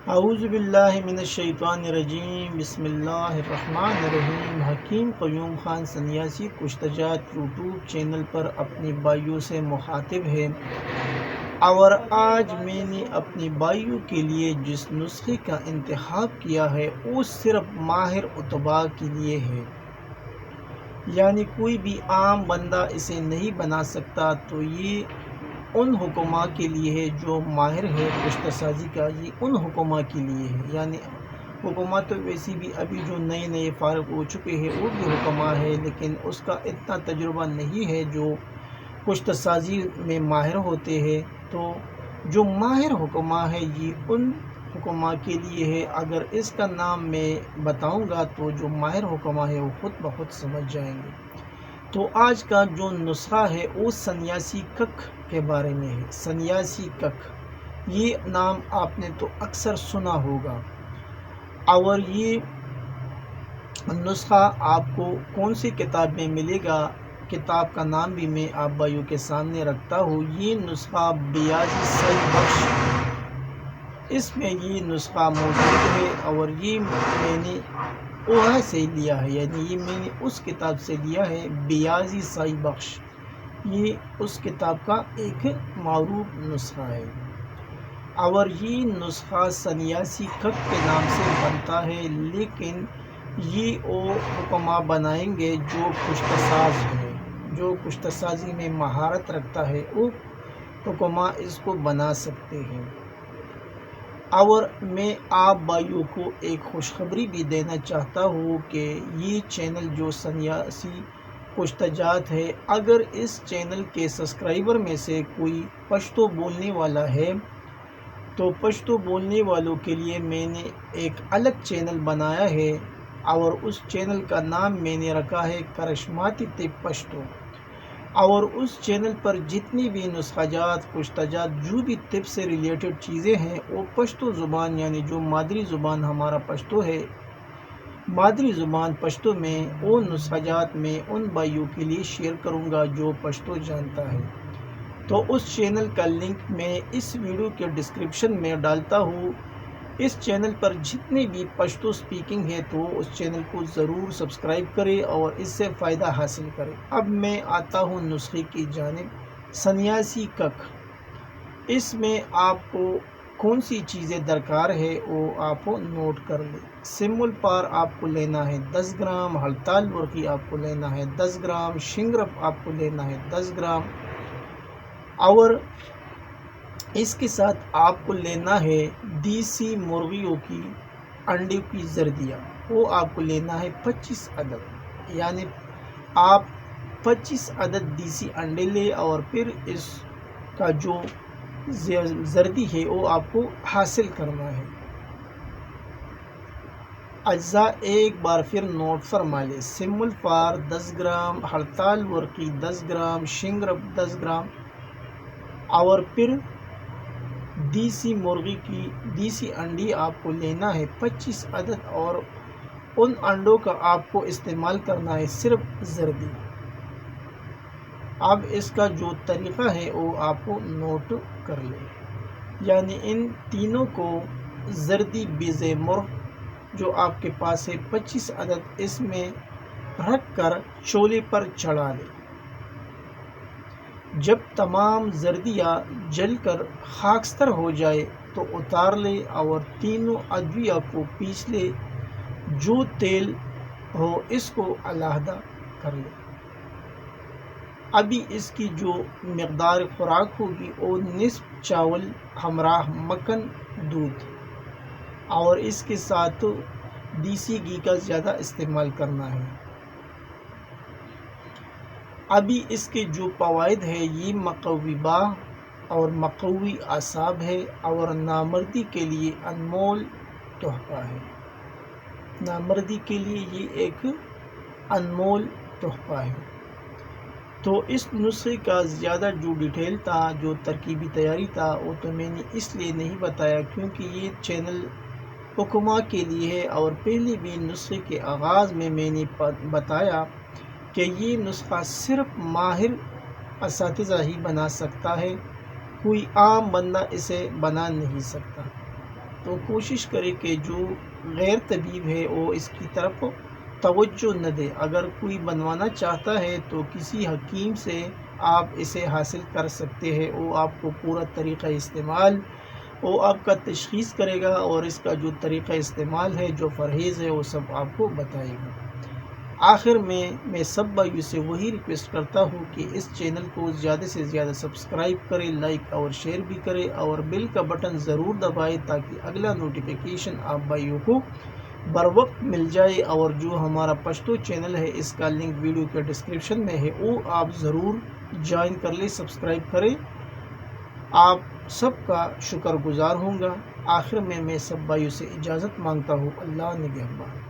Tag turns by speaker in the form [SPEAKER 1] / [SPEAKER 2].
[SPEAKER 1] اعوذ باللہ من الشیطان الرجیم، بسم اللہ الرحمن الرحیم۔ حکیم قیوم خان سنیاسی کشتجات یوٹیوب چینل پر اپنی بائیوں سے مخاطب ہے، اور آج میں نے اپنی بائیوں کے لیے جس نسخے کا انتخاب کیا ہے وہ صرف ماہر اطباء کے لیے ہے، یعنی کوئی بھی عام بندہ اسے نہیں بنا سکتا۔ تو یہ ان حکماء کے لیے ہے جو ماہر ہے کشتہ سازی کا، یہ ان حکماء کے لیے ہے، یعنی حکماء تو ویسے بھی ابھی جو نئے فارغ ہو چکے ہیں وہ بھی حکماء ہے، لیکن اس کا اتنا تجربہ نہیں ہے جو کشتہ سازی میں ماہر ہوتے ہیں۔ تو جو ماہر حکماء ہے یہ ان حکماء کے لیے ہے۔ اگر اس کا نام میں بتاؤں گا تو جو ماہر حکماء ہے وہ خود بخود سمجھ جائیں گے۔ تو آج کا جو نسخہ ہے وہ سنیاسی ککھ کے بارے میں ہے۔ سنیاسی ککھ، یہ نام آپ نے تو اکثر سنا ہوگا، اور یہ نسخہ آپ کو کون سی کتاب میں ملے گا، کتاب کا نام بھی میں آپ بھائیوں کے سامنے رکھتا ہوں۔ یہ نسخہ بیاضی سعی بخش، اس میں یہ نسخہ موجود ہے، اور یہ میں نے اوہا سے لیا ہے، یعنی یہ میں نے اس کتاب سے لیا ہے، بیاضی سعی بخش۔ یہ اس کتاب کا ایک معروف نسخہ ہے، اور یہ نسخہ سنیاسی ککھ کے نام سے بنتا ہے، لیکن یہ وہ حکماء بنائیں گے جو کشتہ ساز ہے، جو کشتہ سازی میں مہارت رکھتا ہے، وہ حکماء اس کو بنا سکتے ہیں۔ اور میں آپ بھائیوں کو ایک خوشخبری بھی دینا چاہتا ہوں کہ یہ چینل جو سنیاسی کشتجات ہے، اگر اس چینل کے سبسکرائبر میں سے کوئی پشتو بولنے والا ہے تو پشتو بولنے والوں کے لیے میں نے ایک الگ چینل بنایا ہے، اور اس چینل کا نام میں نے رکھا ہے کرشماتی طب پشتو۔ اور اس چینل پر جتنی بھی نسخہ جات، کشتہ جات، جو بھی طب سے ریلیٹڈ چیزیں ہیں وہ پشتو زبان، یعنی جو مادری زبان ہمارا پشتو ہے، مادری زبان پشتو میں وہ نسخہ جات میں ان بھائیوں کے لیے شیئر کروں گا جو پشتو جانتا ہے۔ تو اس چینل کا لنک میں اس ویڈیو کے ڈسکرپشن میں ڈالتا ہوں۔ اس چینل پر جتنے بھی پشتو سپیکنگ ہے تو اس چینل کو ضرور سبسکرائب کرے اور اس سے فائدہ حاصل کرے۔ اب میں آتا ہوں نسخے کی جانب۔ سنیاسی ککھ، اس میں آپ کو کون سی چیزیں درکار ہے وہ آپ نوٹ کر لیں۔ سمول پار آپ کو لینا ہے 10 گرام، ہڑتال ورقی آپ کو لینا ہے 10 گرام، شنگرف آپ کو لینا ہے 10 گرام، اور اس کے ساتھ آپ کو لینا ہے دیسی مرغیوں کی انڈے کی زردیاں، وہ آپ کو لینا ہے 25 عدد، یعنی آپ 25 عدد دیسی انڈے لیں، اور پھر اس کا جو زردی ہے وہ آپ کو حاصل کرنا ہے۔ اجزاء ایک بار پھر نوٹ فرما لیں۔ سمول پار 10 گرام، ہڑتال ورقی 10 گرام، شنگرف 10 گرام، اور پھر دیسی مرغی کی دیسی انڈی آپ کو لینا ہے 25 عدد، اور ان انڈوں کا آپ کو استعمال کرنا ہے صرف زردی۔ اب اس کا جو طریقہ ہے وہ آپ کو نوٹ کر لیں، یعنی ان تینوں کو زردی بیض مرغ جو آپ کے پاس ہے 25 عدد، اس میں رکھ کر چولہے پر چڑھا لیں۔ جب تمام زردیاں جل کر خاکستر ہو جائے تو اتار لیں، اور تینوں ادویہ کو پیس لیں۔ جو تیل ہو اس کو علیحدہ کر لیں۔ ابھی اس کی جو مقدار خوراک ہوگی وہ نصف چاول ہمراہ مکھن دودھ، اور اس کے ساتھ دیسی گھی کا زیادہ استعمال کرنا ہے۔ ابھی اس کے جو فوائد ہے، یہ مقوی باہ اور مقوی اعصاب ہے، اور نامردی کے لیے انمول تحفہ ہے۔ نامردی کے لیے یہ ایک انمول تحفہ ہے۔ تو اس نسخے کا زیادہ جو ڈیٹیل تھا، جو ترکیبی تیاری تھا، وہ تو میں نے اس لیے نہیں بتایا کیونکہ یہ چینل حکماء کے لیے ہے، اور پہلے بھی نسخے کے آغاز میں نے بتایا کہ یہ نسخہ صرف ماہر اساتذہ ہی بنا سکتا ہے، کوئی عام بندہ اسے بنا نہیں سکتا۔ تو کوشش کرے کہ جو غیر طبیب ہے وہ اس کی طرف توجہ نہ دے۔ اگر کوئی بنوانا چاہتا ہے تو کسی حکیم سے آپ اسے حاصل کر سکتے ہیں، وہ آپ کو پورا طریقہ استعمال وہ آپ کا تشخیص کرے گا، اور اس کا جو طریقہ استعمال ہے، جو پرہیز ہے، وہ سب آپ کو بتائے گا۔ آخر میں سب بھائیوں سے وہی ریکویسٹ کرتا ہوں کہ اس چینل کو زیادہ سے زیادہ سبسکرائب کرے، لائک اور شیئر بھی کرے، اور بیل کا بٹن ضرور دبائے تاکہ اگلا نوٹیفیکیشن آپ بھائیوں کو بر وقت مل جائے۔ اور جو ہمارا پشتو چینل ہے، اس کا لنک ویڈیو کے ڈسکرپشن میں ہے، وہ آپ ضرور جوائن کر لیں، سبسکرائب کریں۔ آپ سب کا شکر گزار ہوں گا۔ آخر میں سب بھائیوں سے اجازت مانگتا ہوں۔ اللہ نگہبان۔